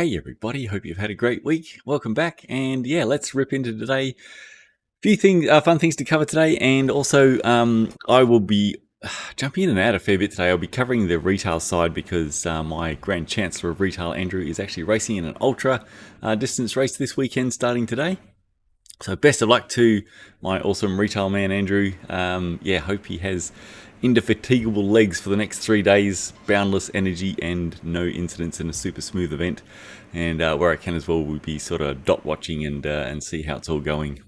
Hey everybody, hope you've had a great week. Welcome back, and yeah, let's rip into today. Few things, fun things to cover today, and also I will be jumping in and out a fair bit today. I'll be covering the retail side because my Grand Chancellor of Retail, Andrew, is actually racing in an ultra distance race this weekend, starting today. So best of luck to my awesome retail man, Andrew. Yeah, hope he has indefatigable legs for the next 3 days, boundless energy and no incidents in a super smooth event. And where I can as well, we'll be sort of dot watching and see how it's all going.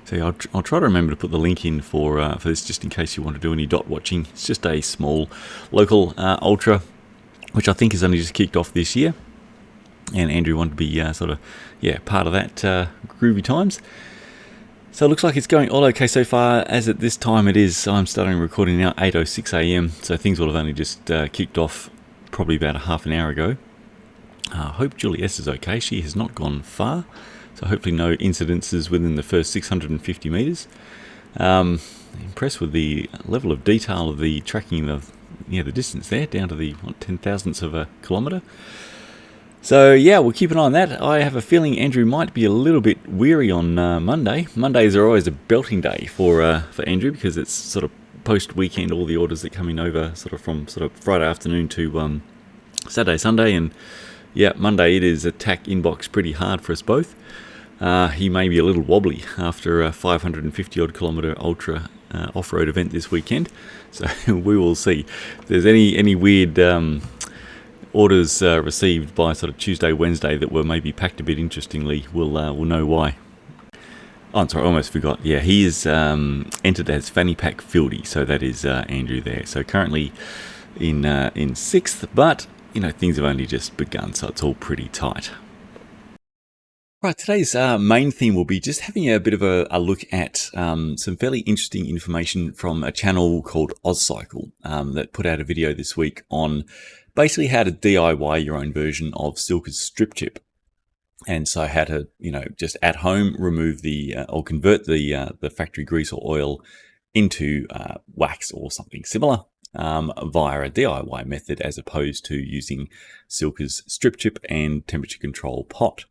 So I'll try to remember to put the link in for this, just in case you want to do any dot watching. It's just a small local ultra, which I think has only just kicked off this year. And Andrew wanted to be part of that groovy times. So it looks like it's going all okay so far. As at this time it is, I'm starting recording now 8:06 a.m. So things will have only just kicked off probably about a half an hour ago. I hope Julie S is okay. She has not gone far. So hopefully no incidences within the first 650 metres. Impressed with the level of detail of the tracking of the distance there, down to the 10,000ths of a kilometre. So yeah, we'll keep an eye on that. I have a feeling Andrew might be a little bit weary on Monday. Mondays are always a belting day for Andrew because it's sort of post-weekend, all the orders that come in over from Friday afternoon to Saturday, Sunday. And yeah, Monday it is attack inbox pretty hard for us both. He may be a little wobbly after a 550 odd kilometre ultra off-road event this weekend. So we will see. If there's any weird orders received by sort of Tuesday, Wednesday that were maybe packed a bit interestingly, we'll know why. Oh, I'm sorry, I almost forgot. Yeah, he is entered as Fannypack Fieldy, so that is Andrew there. So currently in sixth, but things have only just begun, so it's all pretty tight. Right, today's main theme will be just having a bit of a look at some fairly interesting information from a channel called OzCycle that put out a video this week on basically how to DIY your own version of Silca's strip chip. And so how to, just at home remove or convert the factory grease or oil into wax or something similar via a DIY method, as opposed to using Silca's strip chip and temperature control pot.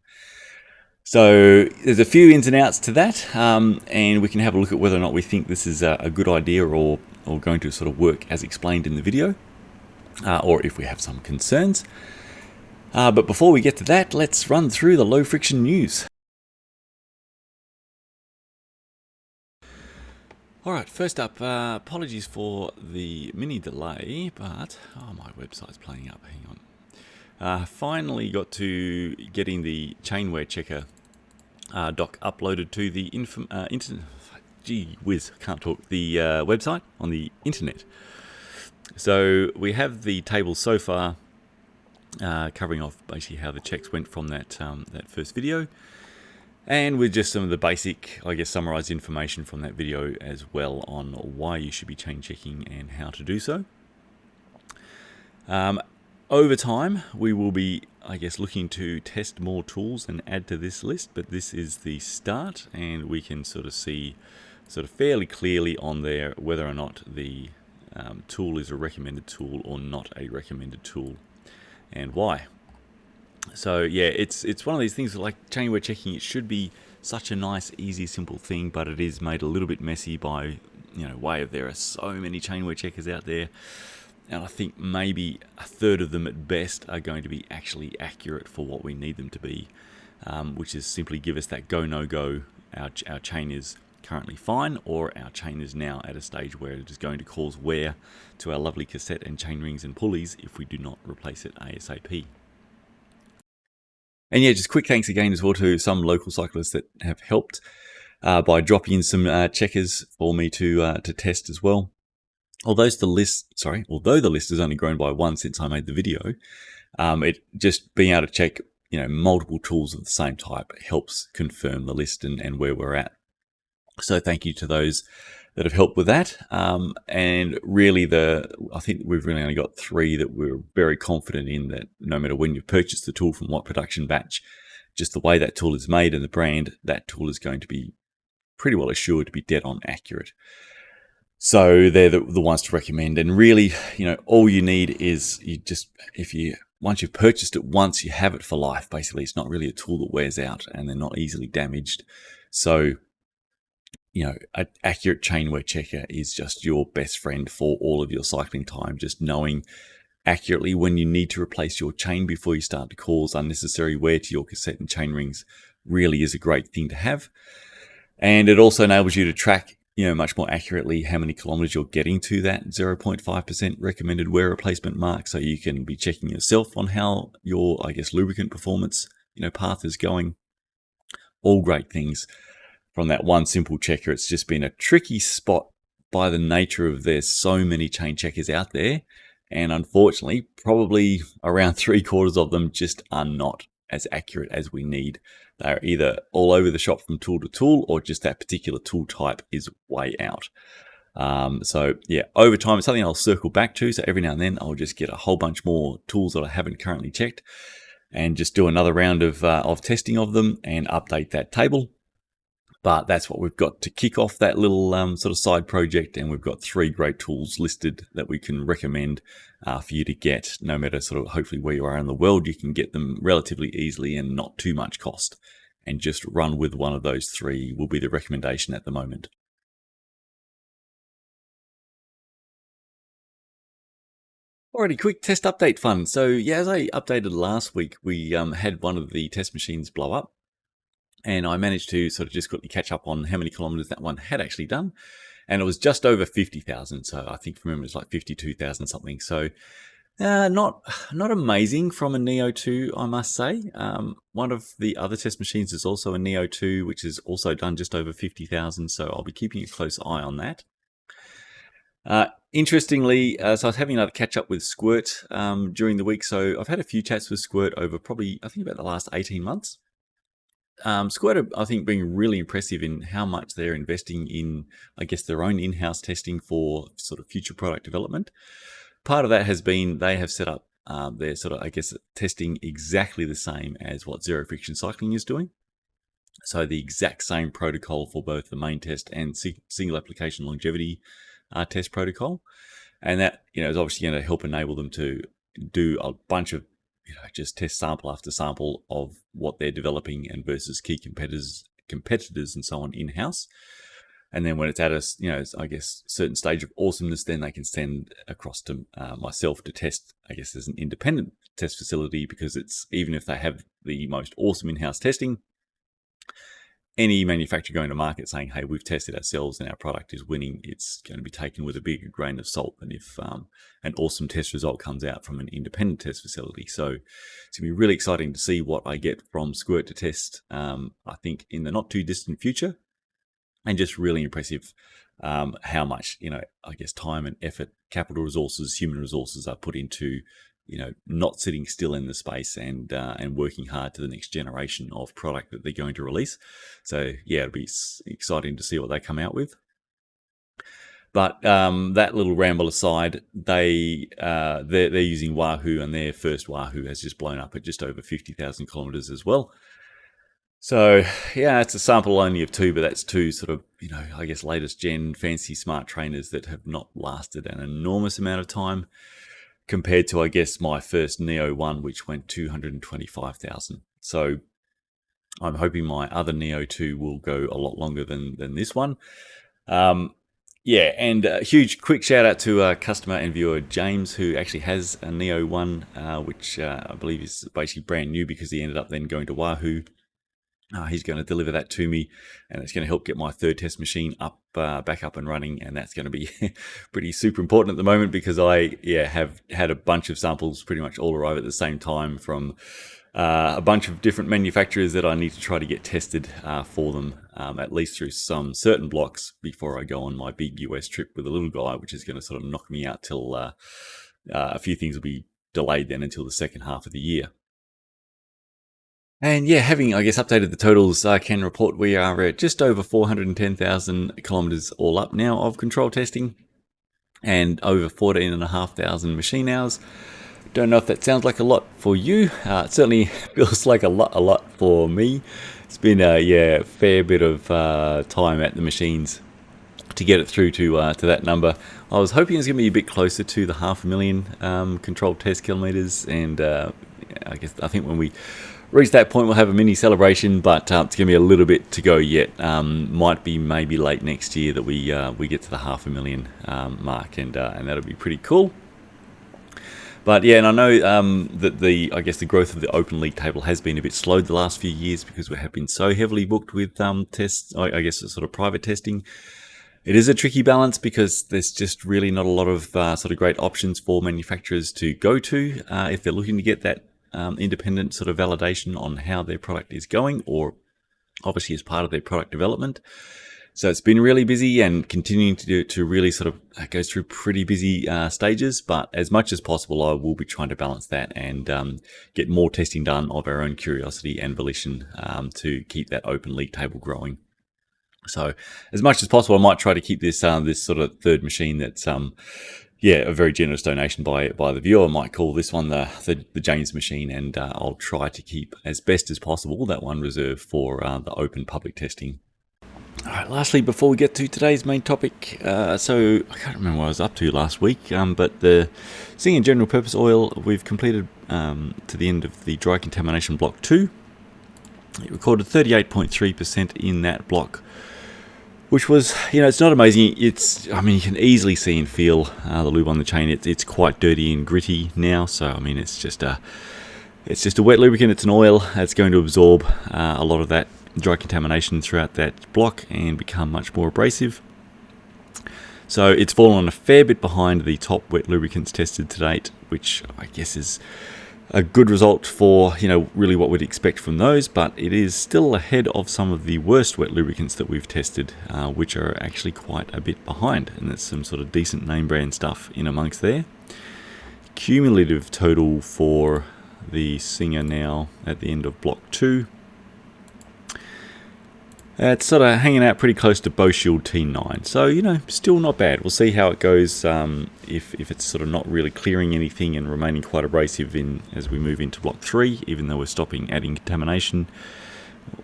So there's a few ins and outs to that, and we can have a look at whether or not we think this is a good idea or going to sort of work as explained in the video. Or if we have some concerns. But before we get to that, let's run through the low friction news. Alright, first up, apologies for the mini delay, but my website's playing up, hang on. Finally got to getting the chainwear checker doc uploaded to the internet. Gee whiz, can't talk. The website on the internet. So we have the table so far covering off basically how the checks went from that first video, and with just some of the basic, summarized information from that video as well on why you should be chain checking and how to do so. Over time, we will be, looking to test more tools and add to this list, but this is the start, and we can sort of see fairly clearly on there whether or not the tool is a recommended tool or not a recommended tool, and why. So yeah, it's one of these things like chainwear checking. It should be such a nice, easy, simple thing, but it is made a little bit messy by way of there are so many chainwear checkers out there, and I think maybe a third of them at best are going to be actually accurate for what we need them to be, which is simply give us that go no go. Our chain is currently fine, or our chain is now at a stage where it is going to cause wear to our lovely cassette and chain rings and pulleys if we do not replace it ASAP. And yeah, just quick thanks again as well to some local cyclists that have helped by dropping in some checkers for me to test as well. Although the list has only grown by one since I made the video, it just being able to check multiple tools of the same type helps confirm the list and where we're at. So thank you to those that have helped with that. And really I think we've really only got 3 that we're very confident in, that no matter when you purchase the tool from what production batch, just the way that tool is made and the brand, that tool is going to be pretty well assured to be dead on accurate. So they're the ones to recommend. And really, all you need is if you once you've purchased it once, you have it for life. Basically, it's not really a tool that wears out, and they're not easily damaged. So, an accurate chain wear checker is just your best friend for all of your cycling time. Just knowing accurately when you need to replace your chain before you start to cause unnecessary wear to your cassette and chain rings really is a great thing to have. And it also enables you to track, much more accurately how many kilometers you're getting to that 0.5% recommended wear replacement mark. So you can be checking yourself on how your, lubricant performance, path is going. All great things from that one simple checker. It's just been a tricky spot by the nature of there's so many chain checkers out there. And unfortunately, probably around 3/4 of them just are not as accurate as we need. They're either all over the shop from tool to tool, or just that particular tool type is way out. So yeah, over time, it's something I'll circle back to. So every now and then I'll just get a whole bunch more tools that I haven't currently checked and just do another round of testing of them and update that table. But that's what we've got to kick off that little sort of side project. And we've got 3 great tools listed that we can recommend for you to get. No matter sort of hopefully where you are in the world, you can get them relatively easily and not too much cost. And just run with one of those 3 will be the recommendation at the moment. Alrighty, quick test update fun. So yeah, as I updated last week, we had one of the test machines blow up. And I managed to sort of just quickly catch up on how many kilometers that one had actually done. And it was just over 50,000. So I think from memory it was like 52,000 something. So not amazing from a Neo 2, I must say. One of the other test machines is also a Neo 2, which is also done just over 50,000. So I'll be keeping a close eye on that. Interestingly, so I was having another catch up with Squirt during the week. So I've had a few chats with Squirt over probably, I think, about the last 18 months. Squirt are, I think, being really impressive in how much they're investing in, their own in-house testing for sort of future product development. Part of that has been they have set up their sort of, testing exactly the same as what Zero Friction Cycling is doing. So the exact same protocol for both the main test and single application longevity test protocol. And that, is obviously going to help enable them to do a bunch of just test sample after sample of what they're developing and versus key competitors and so on in-house. And then when it's at a, certain stage of awesomeness, then they can send across to myself to test, as an independent test facility, because it's, even if they have the most awesome in-house testing, any manufacturer going to market saying, hey, we've tested ourselves and our product is winning, it's going to be taken with a bigger grain of salt than if an awesome test result comes out from an independent test facility. So it's going to be really exciting to see what I get from Squirt to test, I think, in the not too distant future. And just really impressive how much, time and effort, capital resources, human resources are put into not sitting still in the space and working hard to the next generation of product that they're going to release. So yeah, it'll be exciting to see what they come out with. But that little ramble aside, they're using Wahoo, and their first Wahoo has just blown up at just over 50,000 kilometers as well. So yeah, it's a sample only of 2, but that's 2 sort of, latest gen fancy smart trainers that have not lasted an enormous amount of time, compared to, my first Neo 1, which went 225,000. So I'm hoping my other Neo 2 will go a lot longer than this one. Yeah, and a huge quick shout out to customer and viewer James, who actually has a Neo 1, which I believe is basically brand new because he ended up then going to Wahoo. He's going to deliver that to me, and it's going to help get my third test machine back up and running. And that's going to be pretty super important at the moment, because I have had a bunch of samples pretty much all arrive at the same time from a bunch of different manufacturers that I need to try to get tested for them, at least through some certain blocks before I go on my big US trip with the little guy, which is going to sort of knock me out till a few things will be delayed then until the second half of the year. And yeah, having, updated the totals, I can report we are at just over 410,000 kilometers all up now of control testing, and over 14,500 machine hours. Don't know if that sounds like a lot for you. It certainly feels like a lot for me. It's been a fair bit of time at the machines to get it through to that number. I was hoping it was going to be a bit closer to the 500,000 controlled test kilometres, and I think when we reach that point we'll have a mini celebration, but it's going to be a little bit to go yet. Might be maybe late next year that we get to the 500,000 mark, and that'll be pretty cool. But yeah, and I know that the growth of the open league table has been a bit slowed the last few years because we have been so heavily booked with tests. I guess sort of private testing. It is a tricky balance because there's just really not a lot of sort of great options for manufacturers to go to if they're looking to get that independent sort of validation on how their product is going, or obviously as part of their product development. So it's been really busy and continuing to really sort of goes through pretty busy stages. But as much as possible, I will be trying to balance that and get more testing done of our own curiosity and volition to keep that open league table growing. So as much as possible, I might try to keep this this sort of third machine that's a very generous donation by the viewer. I might call this one the James machine, and I'll try to keep as best as possible that one reserved for the open public testing. All right, lastly, before we get to today's main topic, so I can't remember what I was up to last week, but the Silca general purpose oil, we've completed to the end of the dry contamination block 2. It recorded 38.3% in that block, which was, it's not amazing. You can easily see and feel the lube on the chain. It's quite dirty and gritty now. So, it's just a wet lubricant. It's an oil. It's going to absorb a lot of that dry contamination throughout that block and become much more abrasive. So it's fallen a fair bit behind the top wet lubricants tested to date, which I guess is a good result for, really what we'd expect from those, but it is still ahead of some of the worst wet lubricants that we've tested, which are actually quite a bit behind, and there's some sort of decent name brand stuff in amongst there. Cumulative total for the Silca now at the end of block 2. It's sort of hanging out pretty close to Bowshield T9, so still not bad. We'll see how it goes if it's sort of not really clearing anything and remaining quite abrasive as we move into block 3, even though we're stopping adding contamination.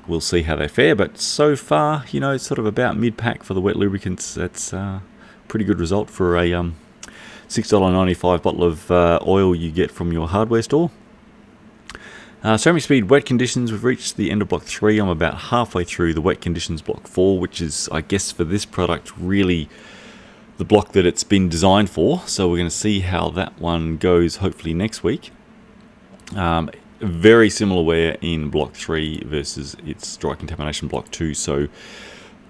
We'll see how they fare, but so far, it's sort of about mid-pack for the wet lubricants. That's a pretty good result for a $6.95 bottle of oil you get from your hardware store. Ceramic speed wet conditions, we've reached the end of block 3. I'm about halfway through the wet conditions block 4, which is, I guess, for this product really the block that it's been designed for. So we're going to see how that one goes hopefully next week. Very similar wear in block 3 versus its dry contamination block 2. So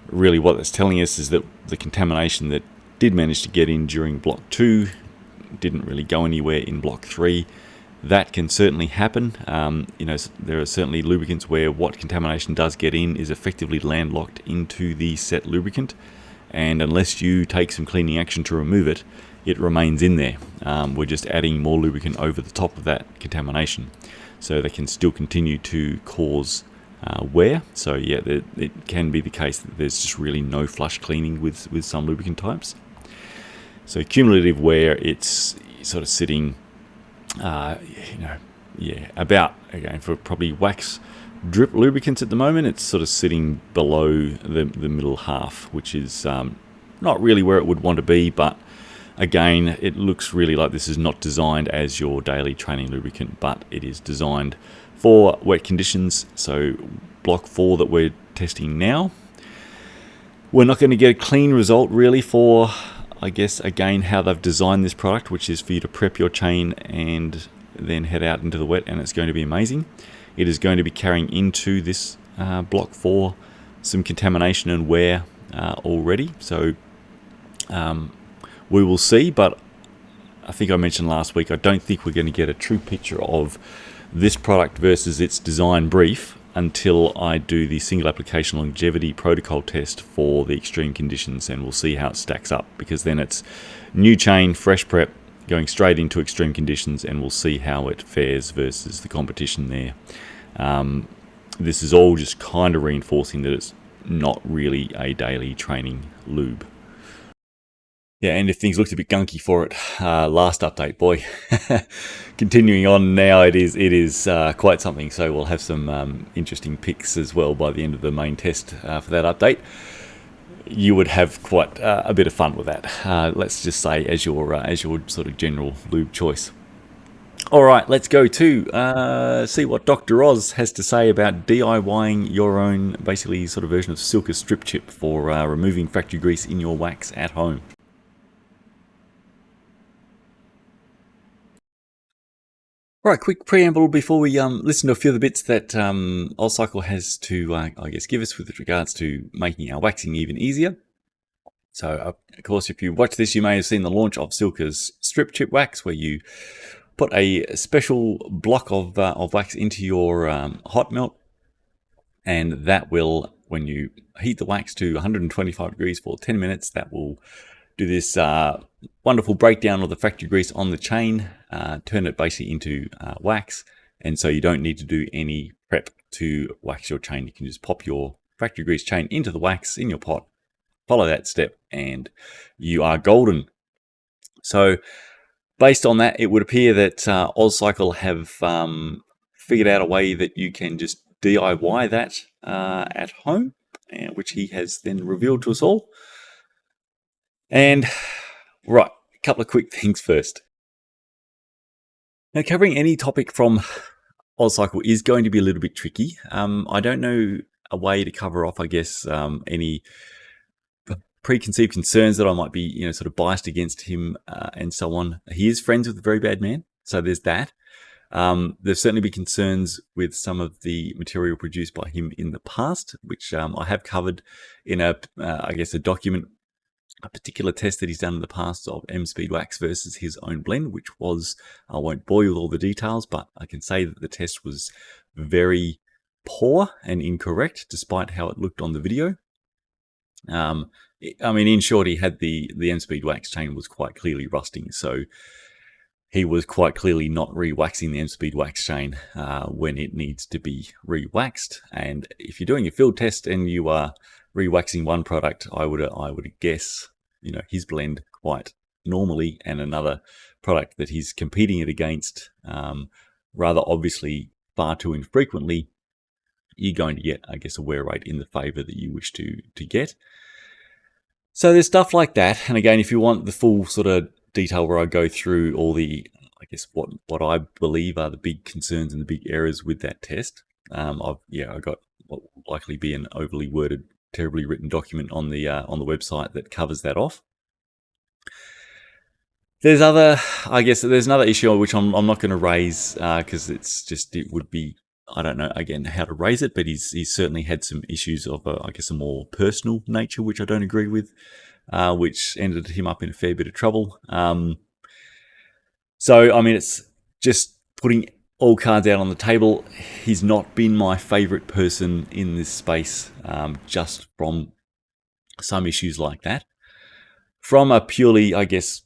really what that's telling us is that the contamination that did manage to get in during block 2 didn't really go anywhere in block 3. That can certainly happen. There are certainly lubricants where what contamination does get in is effectively landlocked into the set lubricant, and unless you take some cleaning action to remove it, it remains in there. We're just adding more lubricant over the top of that contamination, so they can still continue to cause wear. So yeah, it can be the case that there's just really no flush cleaning with some lubricant types. So cumulative wear, it's sort of sitting about, again, for probably wax drip lubricants at the moment, it's sort of sitting below the middle half, which is not really where it would want to be, but again, it looks really like this is not designed as your daily training lubricant, but it is designed for wet conditions. So block 4 that we're testing now, we're not going to get a clean result really for, I guess, again, how they've designed this product, which is for you to prep your chain and then head out into the wet, and it's going to be amazing. It is going to be carrying into this block 4 some contamination and wear already, so we will see. But I think I mentioned last week, I don't think we're going to get a true picture of this product versus its design brief until I do the single application longevity protocol test for the extreme conditions, and we'll see how it stacks up, because then it's new chain, fresh prep, going straight into extreme conditions, and we'll see how it fares versus the competition there. This is all just kind of reinforcing that it's not really a daily training lube. Yeah, and if things looked a bit gunky for it last update, boy, continuing on now, it is quite something. So we'll have some interesting pics as well by the end of the main test for that update. you would have quite a bit of fun with that. Let's just say as your sort of general lube choice. All right, let's go to see what Dr. Oz has to say about DIYing your own, basically, sort of version of Silca strip chip for removing factory grease in your wax at home. All right, quick preamble before we listen to a few of the bits that AusCycle has to, I guess, give us with regards to making our waxing even easier. So, of course, if you watch this, you may have seen the launch of Silca's strip chip wax, where you put a special block of wax into your hot melt, and that will, when you heat the wax to 125 degrees for 10 minutes, that will do this wonderful breakdown of the factory grease on the chain, turn it basically into wax, and so you don't need to do any prep to wax your chain. You can just pop your factory grease chain into the wax in your pot, follow that step, and you are golden. So based on that, it would appear that AusCycle have figured out a way that you can just DIY that at home, which he has then revealed to us all. And right, a couple of quick things first. Now, covering any topic from AusCycle is going to be a little bit tricky. I don't know a way to cover off, I guess, any preconceived concerns that I might be, sort of biased against him and so on. He is friends with the very bad man, so there's that. There's certainly been concerns with some of the material produced by him in the past, which I have covered in a document, a particular test that he's done in the past of M-Speed wax versus his own blend, which was, I won't bore you with all the details, but I can say that the test was very poor and incorrect, despite how it looked on the video. In short, he had the M-Speed wax chain was quite clearly rusting, so he was quite clearly not re-waxing the M-Speed wax chain when it needs to be re-waxed. And if you're doing a field test and you are re-waxing one product, I would guess, his blend quite normally, and another product that he's competing it against rather obviously far too infrequently, you're going to get, I guess, a wear rate in the favor that you wish to get. So there's stuff like that. And again, if you want the full sort of detail where I go through all the, I guess, what I believe are the big concerns and the big errors with that test, I got what will likely be an overly worded, terribly written document on the website that covers that off. There's another issue which I'm not going to raise because it would be, I don't know again how to raise it, but he's certainly had some issues of a more personal nature, which I don't agree with, which ended him up in a fair bit of trouble. It's just putting all cards out on the table. He's not been my favorite person in this space, just from some issues like that. From a purely, I guess,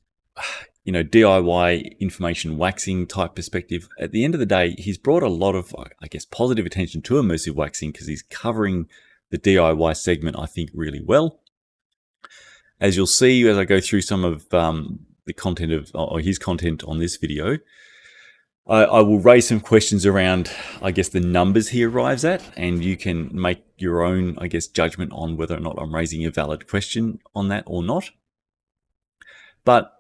DIY information waxing type perspective, at the end of the day, he's brought a lot of, I guess, positive attention to immersive waxing because he's covering the DIY segment, I think, really well. As you'll see as I go through some of the content or his content on this video, I will raise some questions around, I guess, the numbers he arrives at, and you can make your own, I guess, judgment on whether or not I'm raising a valid question on that or not. But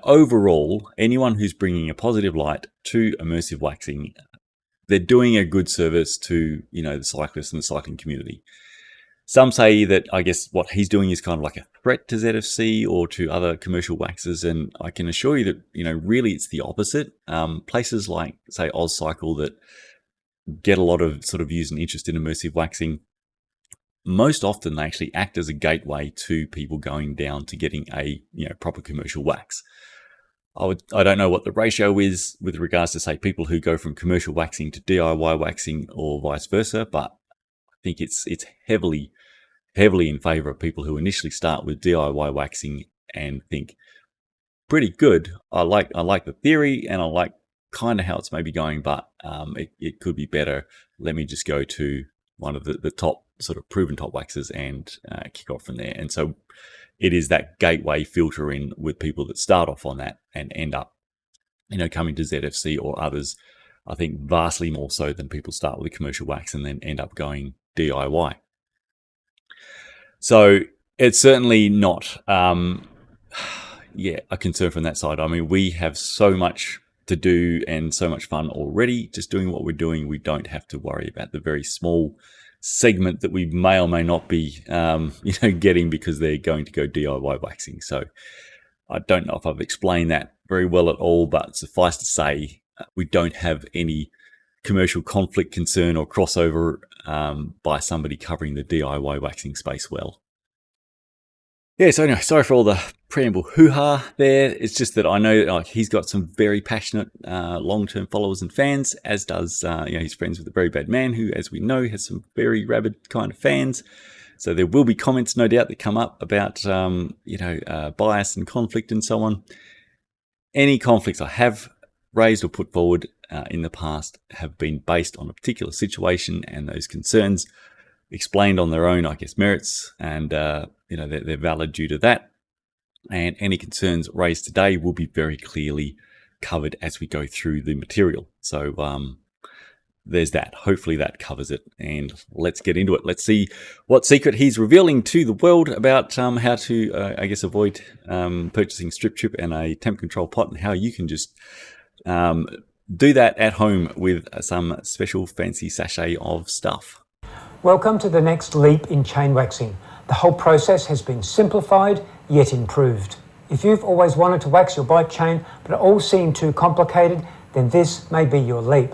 overall, anyone who's bringing a positive light to immersive waxing, they're doing a good service to, the cyclists and the cycling community. Some say that, I guess, what he's doing is kind of like a threat to ZFC or to other commercial waxers, and I can assure you that, really it's the opposite. Places like, say, AusCycle that get a lot of sort of views and interest in immersive waxing, most often they actually act as a gateway to people going down to getting a proper commercial wax. I don't know what the ratio is with regards to, say, people who go from commercial waxing to DIY waxing or vice versa, but I think it's heavily in favor of people who initially start with DIY waxing and think pretty good. I like the theory and I like kind of how it's maybe going, but it could be better. Let me just go to one of the top sort of proven top waxers and kick off from there. And so it is that gateway filter in with people that start off on that and end up, coming to ZFC or others, I think vastly more so than people start with a commercial wax and then end up going DIY. So It's certainly not, a concern from that side. I mean, we have so much to do and so much fun already just doing what we're doing. We don't have to worry about the very small segment that we may or may not be, getting because they're going to go DIY waxing. So I don't know if I've explained that very well at all, but suffice to say, we don't have any commercial conflict concern or crossover by somebody covering the DIY waxing space well. Yeah, so anyway, sorry for all the preamble hoo-ha there. It's just that I know he's got some very passionate long-term followers and fans, as does he's friends with the Very Bad Man, who, as we know, has some very rabid kind of fans. So there will be comments, no doubt, that come up about bias and conflict and so on. Any conflicts I have raised or put forward in the past have been based on a particular situation, and those concerns explained on their own, I guess, merits, and they're valid due to that. And any concerns raised today will be very clearly covered as we go through the material. So there's that. Hopefully that covers it. And let's get into it. Let's see what secret he's revealing to the world about how to, avoid purchasing strip chip and a temp control pot, and how you can just do that at home with some special fancy sachet of stuff. Welcome to the next leap in chain waxing. The whole process has been simplified, yet improved. If you've always wanted to wax your bike chain, but it all seemed too complicated, then this may be your leap.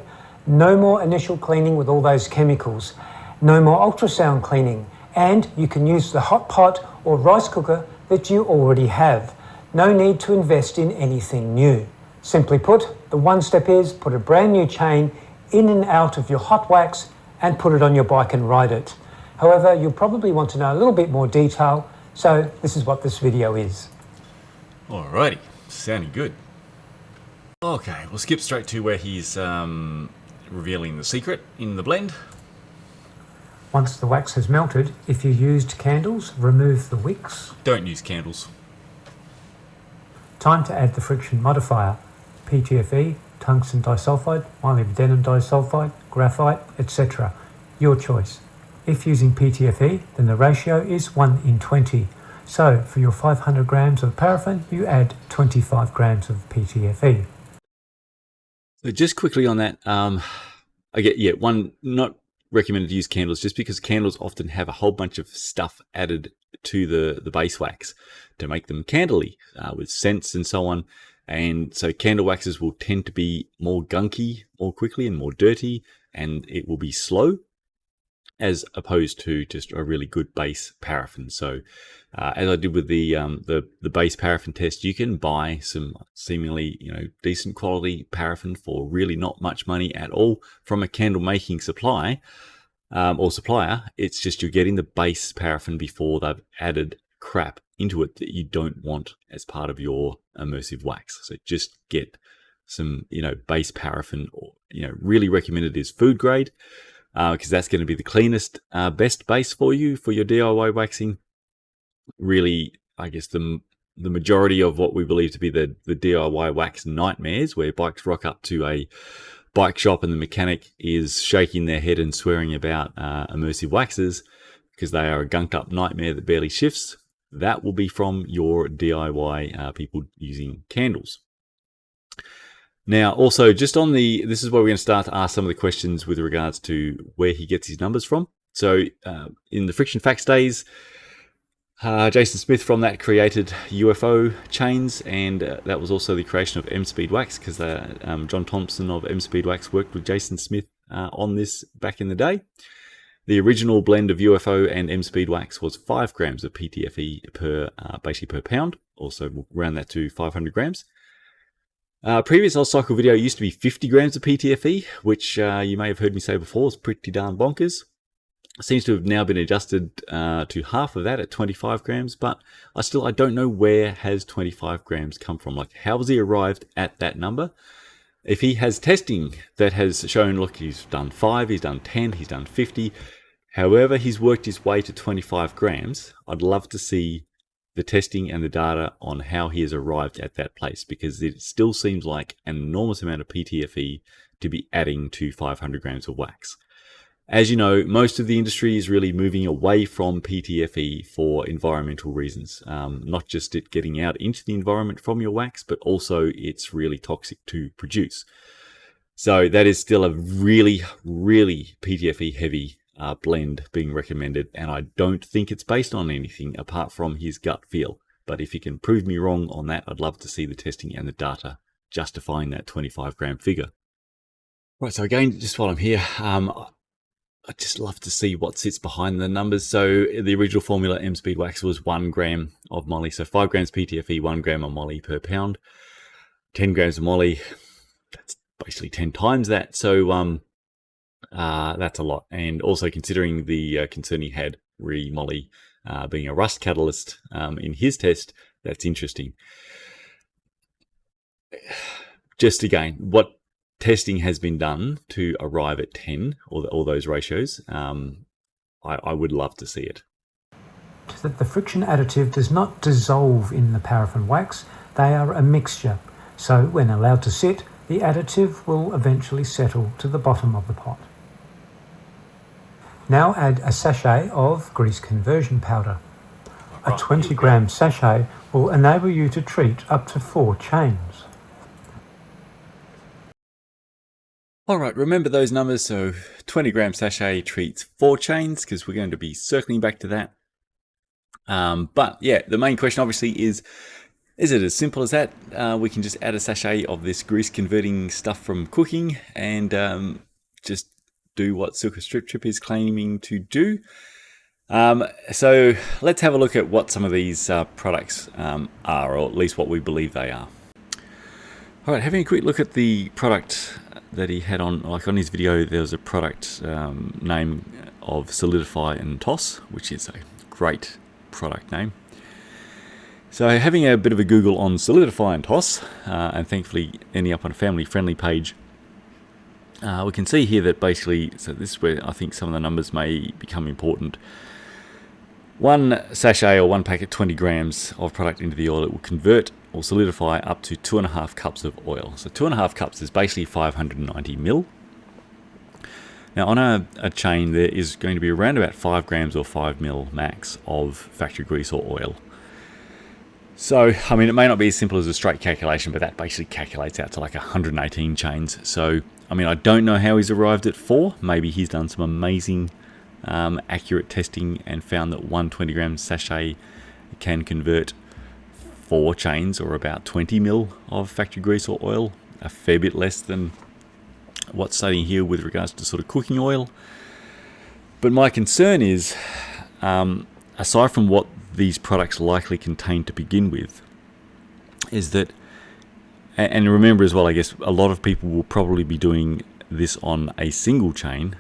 No more initial cleaning with all those chemicals. No more ultrasound cleaning. And you can use the hot pot or rice cooker that you already have. No need to invest in anything new. Simply put, the one step is put a brand new chain in and out of your hot wax and put it on your bike and ride it. However, you'll probably want to know a little bit more detail, so this is what this video is. Alrighty, sounding good. Okay, we'll skip straight to where he's revealing the secret in the blend. Once the wax has melted, if you used candles, remove the wicks. Don't use candles. Time to add the friction modifier, PTFE, tungsten disulfide, molybdenum disulfide, graphite, etc. Your choice. If using PTFE, then the ratio is 1:20. So for your 500 grams of paraffin, you add 25 grams of PTFE. So just quickly on that, not recommended to use candles, just because candles often have a whole bunch of stuff added to the base wax to make them candly with scents and so on. And so candle waxes will tend to be more gunky more quickly and more dirty, and it will be slow, as opposed to just a really good base paraffin. So as I did with the base paraffin test, you can buy some seemingly decent quality paraffin for really not much money at all from a candle making supply or supplier. It's just you're getting the base paraffin before they've added crap into it that you don't want as part of your immersive wax. So just get some base paraffin, or really recommended is food grade, because that's going to be the cleanest, best base for you for your DIY waxing. Really, I guess the majority of what we believe to be the DIY wax nightmares, where bikes rock up to a bike shop and the mechanic is shaking their head and swearing about immersive waxes because they are a gunked up nightmare that barely shifts, that will be from your DIY people using candles. Now, also, just on this is where we're going to start to ask some of the questions with regards to where he gets his numbers from. So in the Friction Facts days, Jason Smith from that created UFO chains, and that was also the creation of M Speed Wax, because John Thompson of M Speed Wax worked with Jason Smith on this back in the day. The original blend of UFO and M Speed Wax was 5 grams of PTFE per pound. Also, we'll round that to 500 grams. Previous Oz Cycle video used to be 50 grams of PTFE, which you may have heard me say before is pretty darn bonkers. Seems to have now been adjusted to half of that at 25 grams, but I don't know where has 25 grams come from. Like, how has he arrived at that number? If he has testing that has shown, look, he's done 5, he's done 10, he's done 50, however he's worked his way to 25 grams, I'd love to see the testing and the data on how he has arrived at that place, because it still seems like an enormous amount of PTFE to be adding to 500 grams of wax. As you know, most of the industry is really moving away from PTFE for environmental reasons. Not just it getting out into the environment from your wax, but also it's really toxic to produce. So that is still a really, really PTFE heavy blend being recommended, and I don't think it's based on anything apart from his gut feel. But if he can prove me wrong on that, I'd love to see the testing and the data justifying that 25 gram figure. Right, so again, just while I'm here, I'd just love to see what sits behind the numbers. So the original formula M Speed Wax was 1 gram of moly. So 5 grams PTFE, 1 gram of moly per pound. 10 grams of moly, that's basically 10 times that. So that's a lot. And also considering the concern he had re moly being a rust catalyst in his test, that's interesting. Just again, what testing has been done to arrive at 10 or all those ratios, I would love to see it. That the friction additive does not dissolve in the paraffin wax, they are a mixture. So when allowed to sit, the additive will eventually settle to the bottom of the pot. Now add a sachet of grease conversion powder. A 20 gram sachet will enable you to treat up to 4 chains. All right, remember those numbers. So 20 gram sachet treats 4 chains, because we're going to be circling back to that. But yeah, the main question obviously is it as simple as that? We can just add a sachet of this grease converting stuff from cooking and just do what Silca Strip Trip is claiming to do. So let's have a look at what some of these products are, or at least what we believe they are. All right, having a quick look at the product that he had on, like on his video, there was a product name of Solidify and Toss, which is a great product name. So having a bit of a Google on Solidify and Toss, and thankfully ending up on a family-friendly page, we can see here that basically, so this is where I think some of the numbers may become important. 1 sachet or 1 packet, 20 grams of product into the oil, it will convert or solidify up to 2.5 cups of oil. So 2.5 cups is basically 590 mil. Now on a chain, there is going to be around about 5 grams or 5 mil max of factory grease or oil. So, I mean, it may not be as simple as a straight calculation, but that basically calculates out to like 118 chains. So, I mean, I don't know how he's arrived at 4. Maybe he's done some amazing accurate testing and found that 120 gram sachet can convert 4 chains or about 20 mil of factory grease or oil, a fair bit less than what's studying here with regards to sort of cooking oil. But my concern is, aside from what these products likely contain to begin with, is that, and remember as well, I guess a lot of people will probably be doing this on a single chain,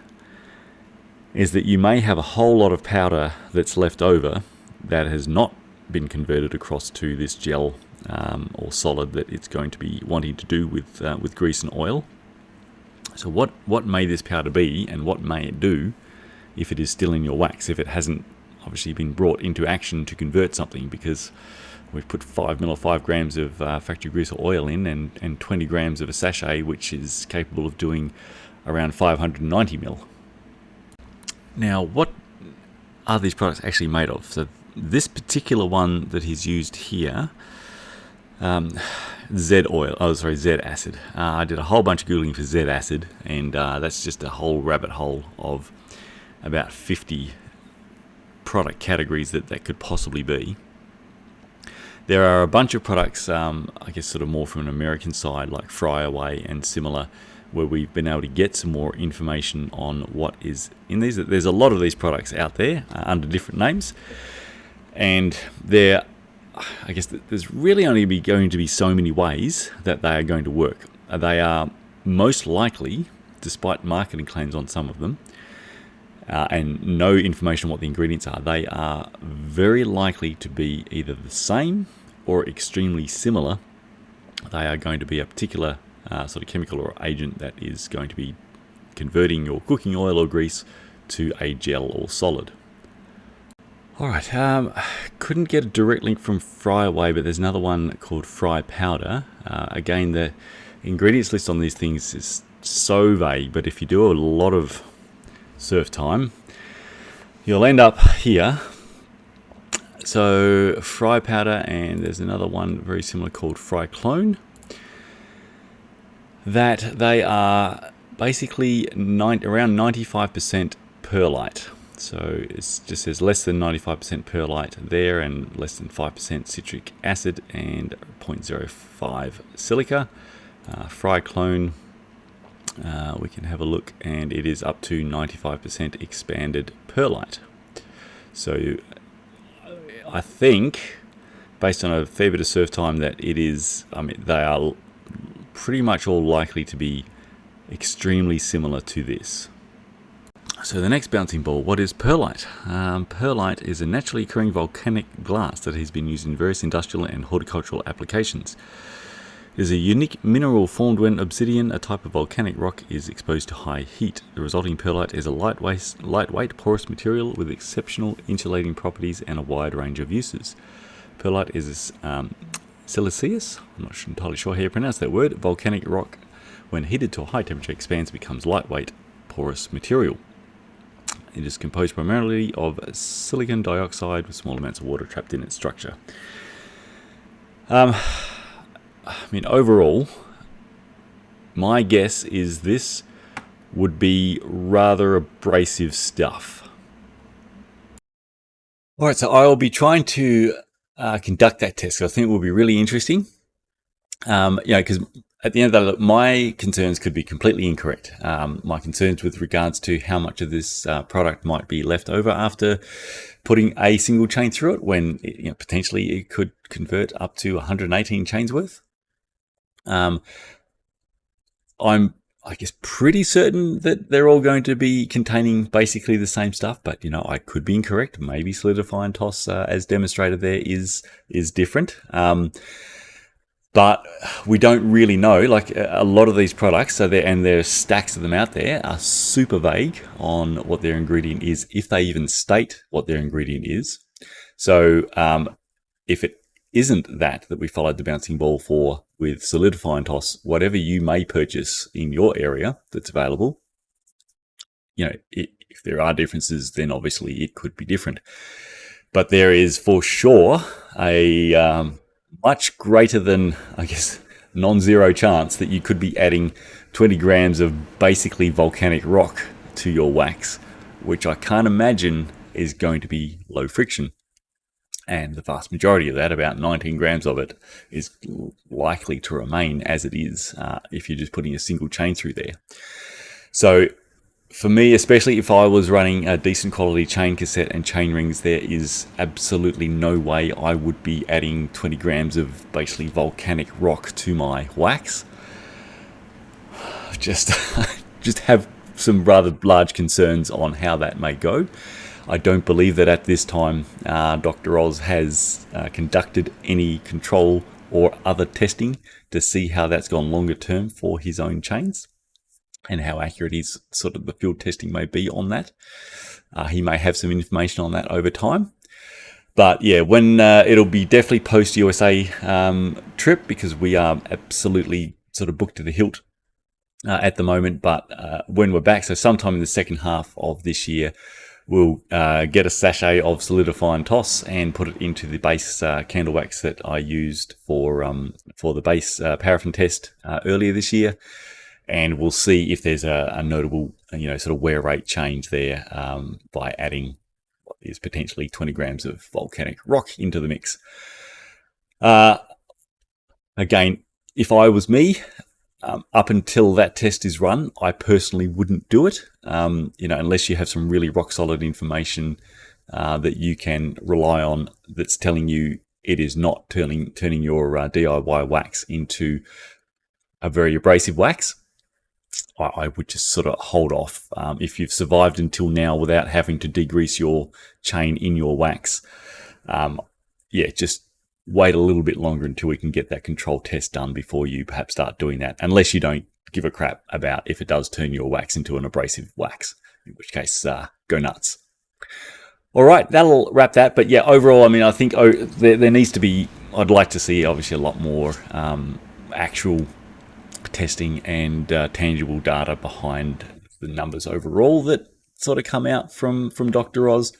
is that you may have a whole lot of powder that's left over that has not been converted across to this gel or solid that it's going to be wanting to do with grease and oil. So what may this powder be, and what may it do if it is still in your wax, if it hasn't obviously been brought into action to convert something, because we've put 5 mil or 5 grams of factory grease or oil in and 20 grams of a sachet which is capable of doing around 590 mil. Now, what are these products actually made of? So this particular one that he's used here, Z acid. I did a whole bunch of Googling for Z acid, and that's just a whole rabbit hole of about 50 product categories that could possibly be. There are a bunch of products, I guess sort of more from an American side, like Fry Away and similar, where we've been able to get some more information on what is in these. There's a lot of these products out there under different names, and I guess there's really only going to be so many ways that they are going to work. They are most likely, despite marketing claims on some of them, and no information on what the ingredients are, they are very likely to be either the same or extremely similar. They are going to be a particular sort of chemical or agent that is going to be converting your cooking oil or grease to a gel or solid. Alright, couldn't get a direct link from Fry Away, but there's another one called Fry Powder. Again, the ingredients list on these things is so vague, but if you do a lot of surf time, you'll end up here. So fry powder, and there's another one very similar called fry clone, that they are basically around 95% perlite. So it just says less than 95% perlite there, and less than 5% citric acid, and 0.05 silica. Fry clone, we can have a look, and it is up to 95% expanded perlite. So I think, based on a fair bit of surf time, that it is, they are pretty much all likely to be extremely similar to this. So the next bouncing ball, what is perlite? Perlite is a naturally occurring volcanic glass that has been used in various industrial and horticultural applications. It is a unique mineral formed when obsidian, a type of volcanic rock, is exposed to high heat. The resulting perlite is a lightweight, porous material with exceptional insulating properties and a wide range of uses. Perlite is siliceous, I'm not entirely sure how you pronounce that word, volcanic rock. When heated to a high temperature, expands, becomes lightweight, porous material. It is composed primarily of silicon dioxide with small amounts of water trapped in its structure. Overall, my guess is this would be rather abrasive stuff. All right, so I will be trying to conduct that test. So I think it will be really interesting. Because at the end of the day, my concerns could be completely incorrect. My concerns with regards to how much of this product might be left over after putting a single chain through it, when potentially it could convert up to 118 chains worth. I'm, I guess, pretty certain that they're all going to be containing basically the same stuff, but I could be incorrect. Maybe solidify and toss, as demonstrated there, is different. But we don't really know. Like a lot of these products, there's stacks of them out there, are super vague on what their ingredient is, if they even state what their ingredient is. So if it isn't that we followed the bouncing ball for with solidify and toss, whatever you may purchase in your area that's available, if there are differences, then obviously it could be different. But there is for sure a much greater than, I guess, non-zero chance that you could be adding 20 grams of basically volcanic rock to your wax, which I can't imagine is going to be low friction. And the vast majority of that, about 19 grams of it, is likely to remain as it is if you're just putting a single chain through there. So for me, especially if I was running a decent quality chain cassette and chain rings, there is absolutely no way I would be adding 20 grams of basically volcanic rock to my wax. Just have some rather large concerns on how that may go. I don't believe that at this time Dr. Oz has conducted any control or other testing to see how that's gone longer term for his own chains, and how accurate his sort of the field testing may be on that. He may have some information on that over time. But yeah, when it'll be definitely post USA trip, because we are absolutely sort of booked to the hilt at the moment. But when we're back, so sometime in the second half of this year, we'll get a sachet of solidify and toss and put it into the base candle wax that I used for the base paraffin test earlier this year. And we'll see if there's a notable, sort of wear rate change there by adding what is potentially 20 grams of volcanic rock into the mix. Again, if I was me, up until that test is run, I personally wouldn't do it, unless you have some really rock solid information that you can rely on that's telling you it is not turning your DIY wax into a very abrasive wax. I would just sort of hold off. If you've survived until now without having to degrease your chain in your wax, just wait a little bit longer until we can get that control test done before you perhaps start doing that, unless you don't give a crap about if it does turn your wax into an abrasive wax, in which case go nuts. All right, that'll wrap that. But yeah, overall, I think there needs to be, I'd like to see obviously a lot more actual testing and tangible data behind the numbers overall that sort of come out from Dr. Oz.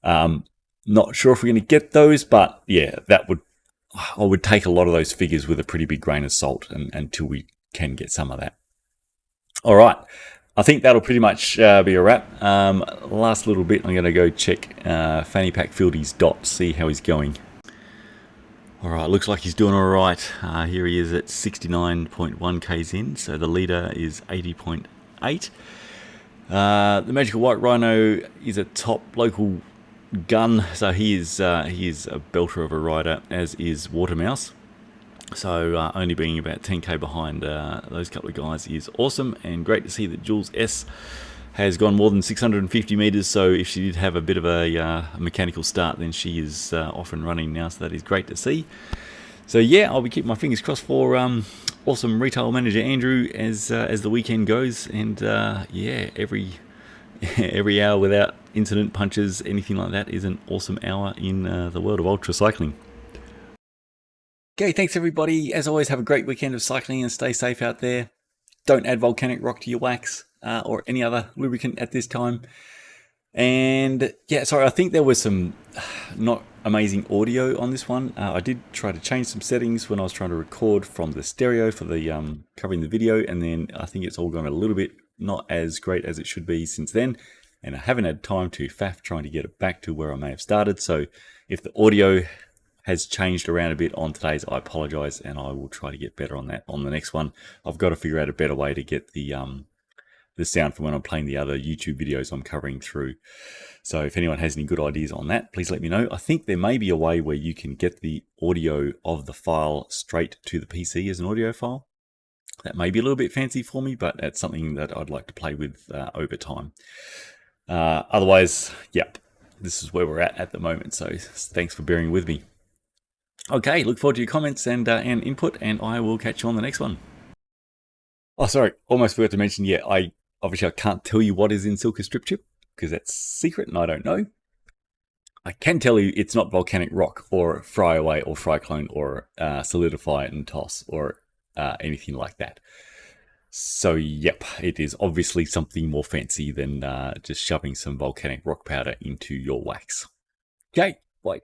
Not sure if we're going to get those, but yeah, I would take a lot of those figures with a pretty big grain of salt until we can get some of that. All right. I think that'll pretty much be a wrap. Last little bit, I'm going to go check Fannypack Fieldy's dot, see how he's going. All right, looks like he's doing all right. Here he is at 69.1 k's in, so the leader is 80.8. The Magical White Rhino is a top local gun, so he is a belter of a rider, as is Watermouse. So only being about 10k behind those couple of guys is awesome, and great to see that Jules S has gone more than 650 meters. So if she did have a bit of a mechanical start, then she is off and running now, so that is great to see. So yeah, I'll be keeping my fingers crossed for awesome retail manager Andrew as the weekend goes, and yeah, every hour without incident, punches, anything like that is an awesome hour in the world of ultra cycling. Okay, thanks everybody. As always, have a great weekend of cycling and stay safe out there. Don't add volcanic rock to your wax or any other lubricant at this time. And yeah, sorry, I think there was some not amazing audio on this one. I did try to change some settings when I was trying to record from the stereo for the covering the video, and then I think it's all gone a little bit not as great as it should be since then. And I haven't had time to faff trying to get it back to where I may have started. So if the audio has changed around a bit on today's, I apologize, and I will try to get better on that on the next one. I've got to figure out a better way to get the sound from when I'm playing the other YouTube videos I'm covering through. So if anyone has any good ideas on that, please let me know. I think there may be a way where you can get the audio of the file straight to the PC as an audio file. That may be a little bit fancy for me, but that's something that I'd like to play with over time. Otherwise, yep, this is where we're at the moment. So thanks for bearing with me. Okay, look forward to your comments and input, and I will catch you on the next one. Oh, sorry, almost forgot to mention, yeah, I can't tell you what is in Silca Strip Chip, because that's secret and I don't know. I can tell you it's not volcanic rock, or fry away, or fry clone, or solidify and toss, or anything like that. So, yep, it is obviously something more fancy than just shoving some volcanic rock powder into your wax. Okay, bye.